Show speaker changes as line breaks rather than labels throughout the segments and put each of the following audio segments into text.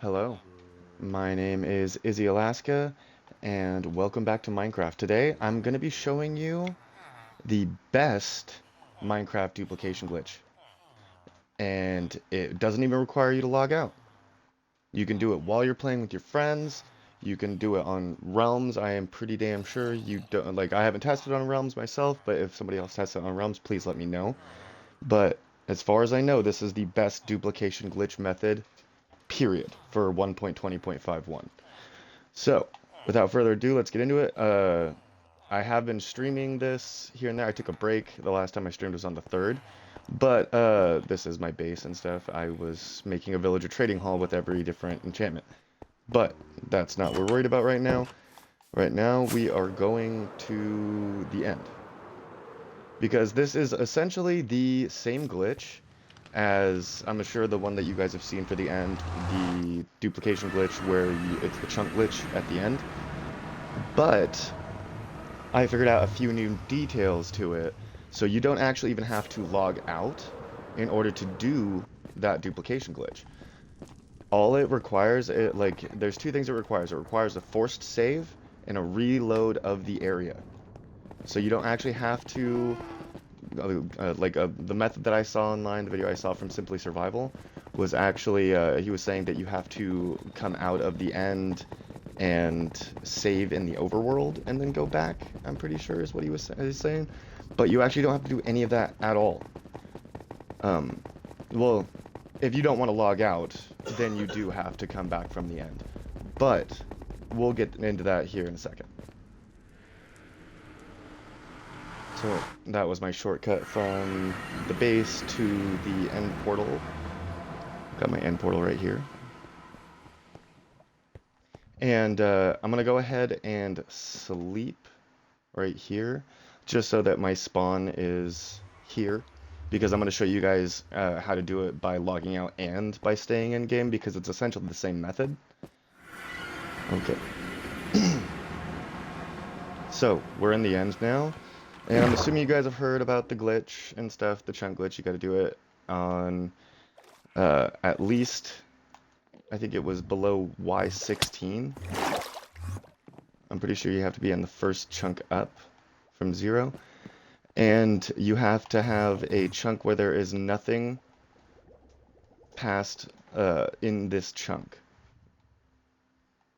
Hello, my name is Izzy Alaska, and welcome back to Minecraft. Today, I'm going to be showing you the best Minecraft duplication glitch, and it doesn't even require you to log out. You can do it while you're playing with your friends. You can do it on Realms. I am pretty damn sure you don't, like, I haven't tested on Realms myself, but if somebody else tests it on Realms, please let me know. But as far as I know, this is the best duplication glitch method, period, for 1.20.51. So, without further ado, let's get into it. I have been streaming this here and there. I took a break. The last time I streamed was on the 3rd. But this is my base and stuff. I was making a villager trading hall with every different enchantment. But that's not what we're worried about right now. Right now, we are going to the end. Because this is essentially the same glitch as, I'm sure, the one that you guys have seen for the end, the duplication glitch where it's the chunk glitch at the end. But I figured out a few new details to it, so you don't actually even have to log out in order to do that duplication glitch. All it requires, there's two things it requires. It requires a forced save and a reload of the area. So you don't actually have to, the method that I saw online, the video I saw from Simply Survival, was actually, he was saying that you have to come out of the end and save in the overworld and then go back, I'm pretty sure is what he was saying. But you actually don't have to do any of that at all. Um, well, if you don't want to log out, then you do have to come back from the end. But we'll get into that here in a second. So that was my shortcut from the base to the end portal. Got my end portal right here. And I'm going to go ahead and sleep right here, just so that my spawn is here, because I'm going to show you guys how to do it by logging out and by staying in game, because it's essentially the same method. Okay, so we're in the end now, and I'm assuming you guys have heard about the glitch and stuff, the chunk glitch. You got to do it on at least, I think it was below Y16. I'm pretty sure you have to be on the first chunk up from 0. And you have to have a chunk where there is nothing past in this chunk.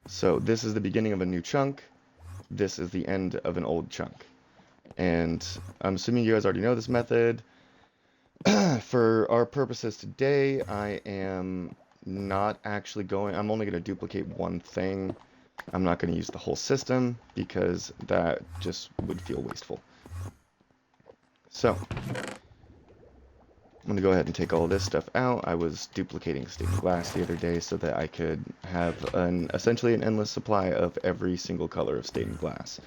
So this is the beginning of a new chunk. This is the end of an old chunk. And I'm assuming you guys already know this method. For our purposes today, I am not actually going, I'm only going to duplicate one thing. I'm not going to use the whole system because that just would feel wasteful. So, I'm gonna go ahead and take all this stuff out. I was duplicating stained glass the other day so that I could have essentially an endless supply of every single color of stained glass.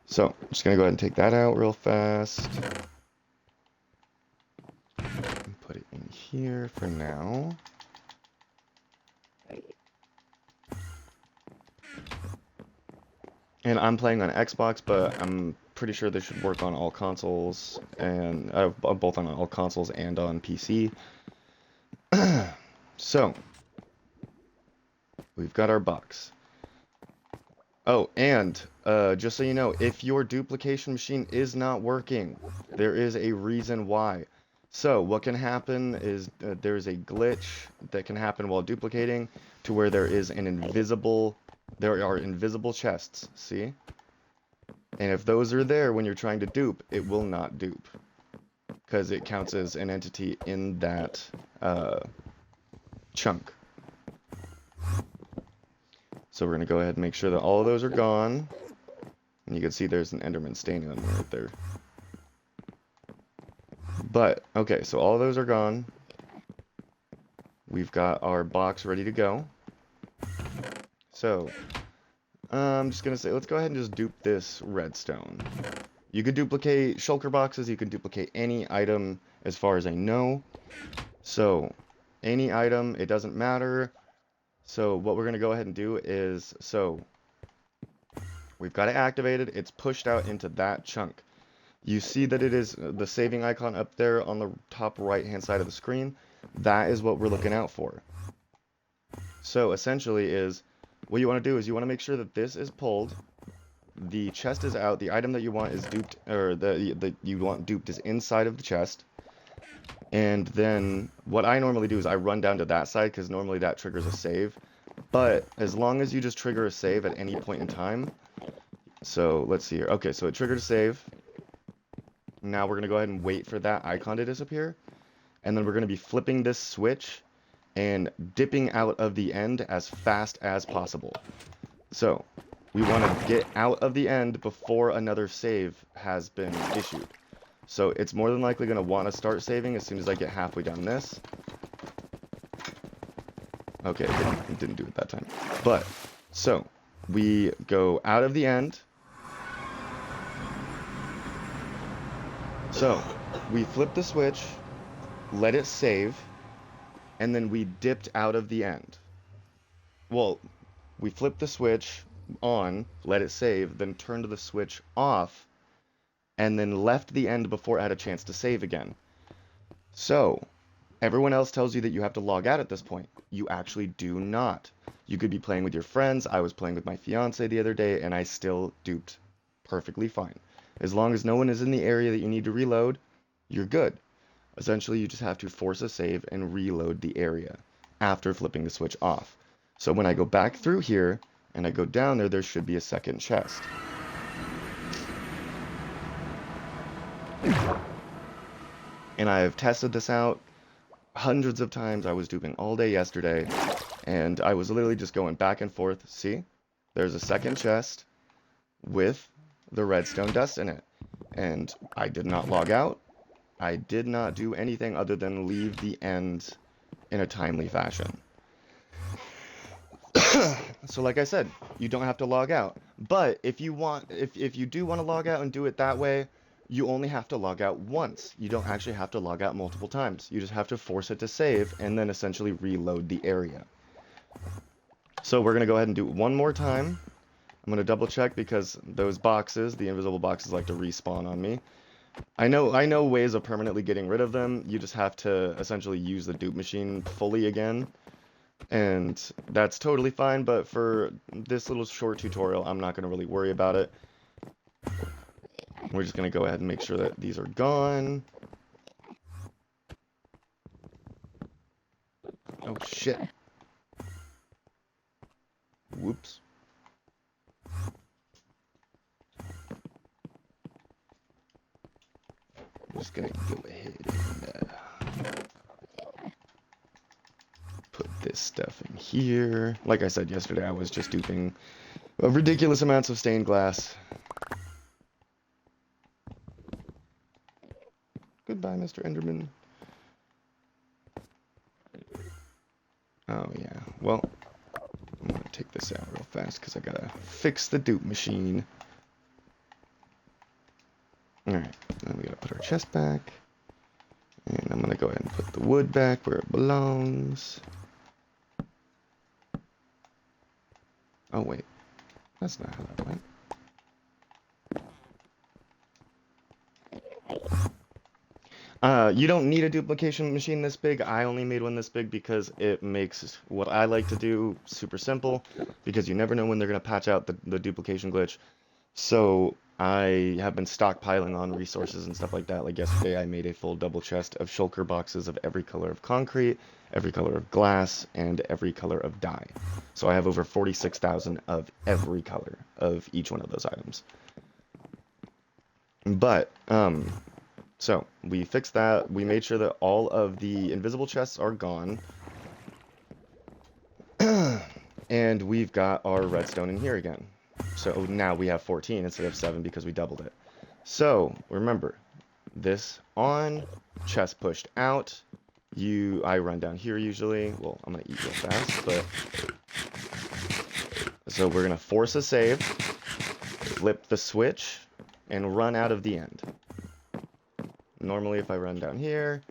So I'm just gonna go ahead and take that out real fast. And put it in here for now. And I'm playing on Xbox, but I'm pretty sure this should work on all consoles, and both on all consoles and on PC. So we've got our box. Oh, and just so you know, if your duplication machine is not working, there is a reason why. So what can happen is there's a glitch that can happen while duplicating to where there are invisible chests, see? And if those are there when you're trying to dupe, it will not dupe because it counts as an entity in that chunk. So we're going to go ahead and make sure that all of those are gone. And you can see there's an Enderman standing on me right there. But, okay, so all of those are gone. We've got our box ready to go. So, I'm just going to say, let's go ahead and just dupe this redstone. You could duplicate shulker boxes, you can duplicate any item as far as I know. So, any item, it doesn't matter. So, what we're going to go ahead and do is, we've got it activated, it's pushed out into that chunk. You see that it is the saving icon up there on the top right hand side of the screen. That is what we're looking out for. So essentially is what you want to do is you want to make sure that this is pulled, the chest is out, the item that you want is duped, or the you want duped is inside of the chest. And then what I normally do is I run down to that side because normally that triggers a save. But as long as you just trigger a save at any point in time, so let's see here. Okay, so it triggered a save. Now we're going to go ahead and wait for that icon to disappear. And then we're going to be flipping this switch and dipping out of the end as fast as possible. So we want to get out of the end before another save has been issued. So it's more than likely going to want to start saving as soon as I get halfway down this. Okay, it didn't do it that time. But, so, we go out of the end. So, we flip the switch, let it save, and then we dipped out of the end. Well, we flipped the switch on, let it save, then turned the switch off, and then left the end before it had a chance to save again. So, everyone else tells you that you have to log out at this point. You actually do not. You could be playing with your friends. I was playing with my fiance the other day, and I still duped perfectly fine. As long as no one is in the area that you need to reload, you're good. Essentially, you just have to force a save and reload the area after flipping the switch off. So when I go back through here, and I go down there, there should be a second chest. And I've tested this out hundreds of times. I was duping all day yesterday, and I was literally just going back and forth. See, there's a second chest with the redstone dust in it, and I did not log out. I did not do anything other than leave the end in a timely fashion. So like I said, you don't have to log out, but if you do want to log out and do it that way, you only have to log out once. You don't actually have to log out multiple times. You just have to force it to save and then essentially reload the area. So we're going to go ahead and do it one more time. I'm going to double check because those boxes, the invisible boxes, like to respawn on me. I know ways of permanently getting rid of them. You just have to essentially use the dupe machine fully again. And that's totally fine, but for this little short tutorial, I'm not going to really worry about it. We're just going to go ahead and make sure that these are gone. Oh, shit. Whoops. I'm just going to go ahead and put this stuff in here. Like I said yesterday, I was just duping ridiculous amounts of stained glass. Goodbye, Mr. Enderman. Oh, yeah. Well, I'm going to take this out real fast because I got to fix the dupe machine. Alright, then we got to put our chest back. And I'm going to go ahead and put the wood back where it belongs. Oh, wait. That's not how that went. You don't need a duplication machine this big. I only made one this big because it makes what I like to do super simple, because you never know when they're going to patch out the duplication glitch. So I have been stockpiling on resources and stuff like that. Like yesterday, I made a full double chest of shulker boxes of every color of concrete, every color of glass, and every color of dye. So I have over 46,000 of every color of each one of those items. But, so we fixed that. We made sure that all of the invisible chests are gone. And we've got our redstone in here again. So now we have 14 instead of 7 because we doubled it. So remember, this on, chest pushed out. I run down here usually. Well, I'm gonna eat real fast, but so we're gonna force a save, flip the switch, and run out of the end. Normally, if I run down here,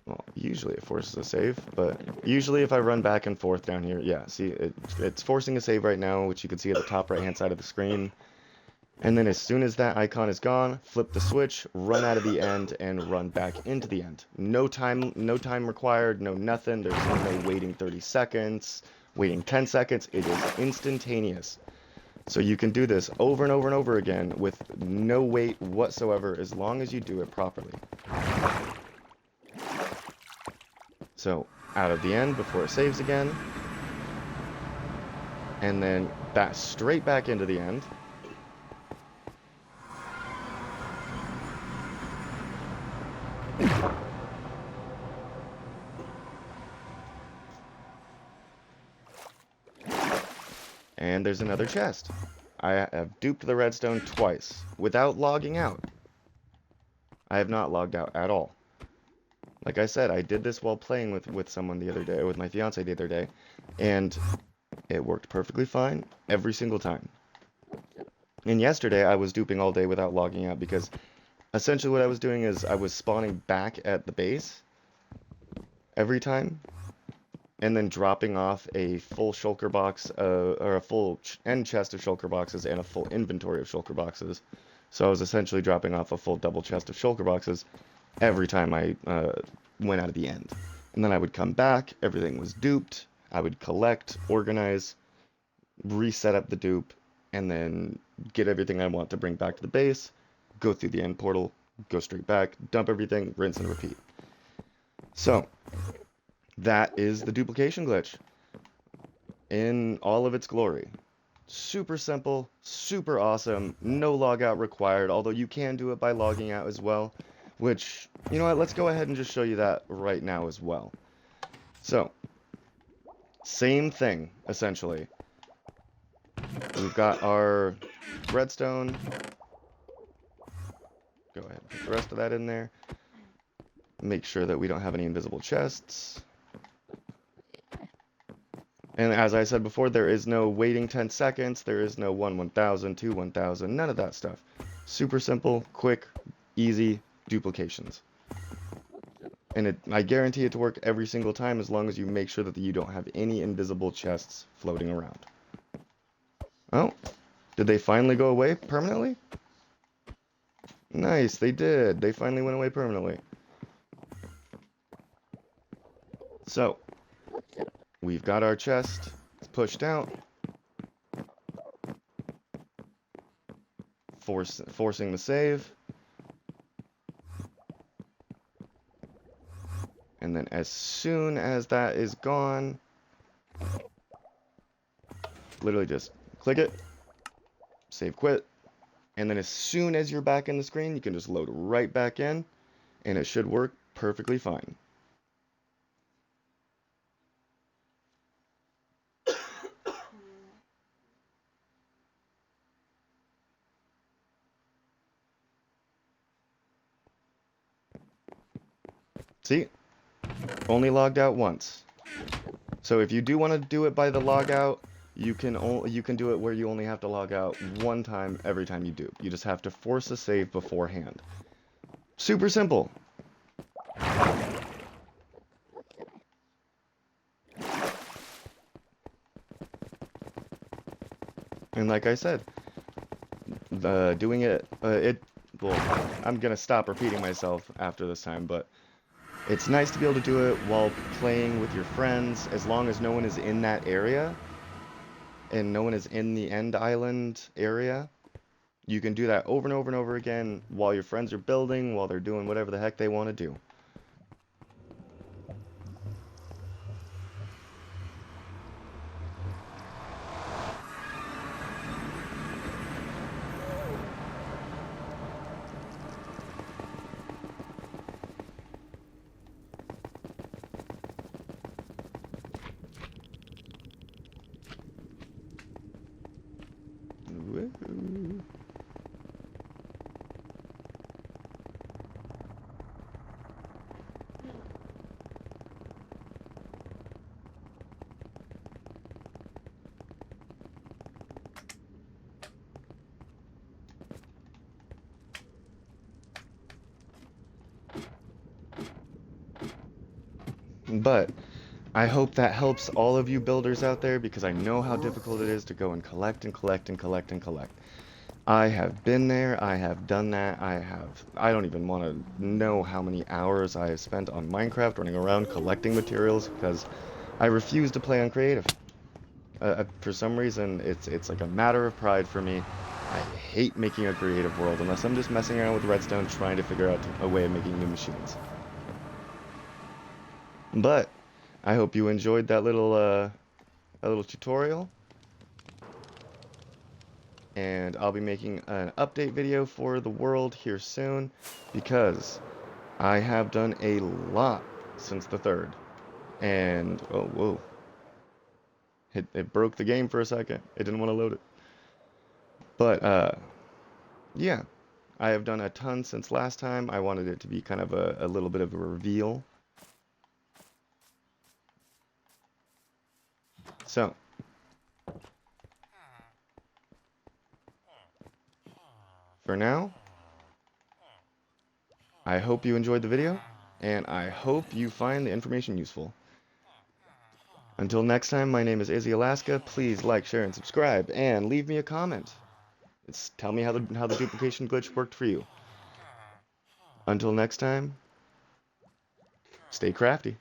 well, usually it forces a save, but usually if I run back and forth down here, yeah, see, it's forcing a save right now, which you can see at the top right-hand side of the screen. And then as soon as that icon is gone, flip the switch, run out of the end, and run back into the end. No time required, no nothing. There's no waiting 30 seconds, waiting 10 seconds. It is instantaneous. So you can do this over and over and over again with no wait whatsoever as long as you do it properly. So out of the end before it saves again, and then back straight back into the end. And there's another chest. I have duped the redstone twice without logging out. I have not logged out at all. Like I said, I did this while playing with someone the other day, with my fiance the other day, and it worked perfectly fine every single time. And yesterday I was duping all day without logging out because essentially what I was doing is I was spawning back at the base every time and then dropping off a full shulker box, or a full end chest of shulker boxes and a full inventory of shulker boxes. So I was essentially dropping off a full double chest of shulker boxes every time I went out of the end. And then I would come back, everything was duped, I would collect, organize, reset up the dupe, and then get everything I want to bring back to the base, go through the end portal, go straight back, dump everything, rinse and repeat. So, that is the duplication glitch in all of its glory. Super simple, super awesome, no logout required, although you can do it by logging out as well, which, you know what, let's go ahead and just show you that right now as well. So, same thing, essentially. We've got our redstone. Go ahead and put the rest of that in there. Make sure that we don't have any invisible chests. And as I said before, there is no waiting 10 seconds, there is no 1/1000, 2/1000, none of that stuff. Super simple, quick, easy duplications. And I guarantee it to work every single time as long as you make sure that you don't have any invisible chests floating around. Oh, did they finally go away permanently? Nice, they did. They finally went away permanently. So, we've got our chest pushed out, forcing the save. And then as soon as that is gone, literally just click it, save quit, and then as soon as you're back in the screen, you can just load right back in, and it should work perfectly fine. See? Only logged out once. So if you do want to do it by the logout, you can do it where you only have to log out one time every time you do. You just have to force a save beforehand. Super simple. And like I said, doing it, well, I'm gonna stop repeating myself after this time, but it's nice to be able to do it while playing with your friends, as long as no one is in that area, and no one is in the end island area. You can do that over and over and over again while your friends are building, while they're doing whatever the heck they want to do. Woohoo. But I hope that helps all of you builders out there, because I know how difficult it is to go and collect and collect and collect and collect. I have been there, I have done that, I don't even want to know how many hours I have spent on Minecraft running around collecting materials because I refuse to play on creative. For some reason, it's like a matter of pride for me. I hate making a creative world unless I'm just messing around with redstone trying to figure out a way of making new machines. But I hope you enjoyed that little tutorial, and I'll be making an update video for the world here soon because I have done a lot since the 3rd. And oh whoa, it broke the game for a second. It didn't want to load it. But yeah, I have done a ton since last time. I wanted it to be kind of a little bit of a reveal. So, for now, I hope you enjoyed the video, and I hope you find the information useful. Until next time, my name is Izzy Alaska. Please like, share, and subscribe, and leave me a comment. Tell me how the duplication glitch worked for you. Until next time, stay crafty.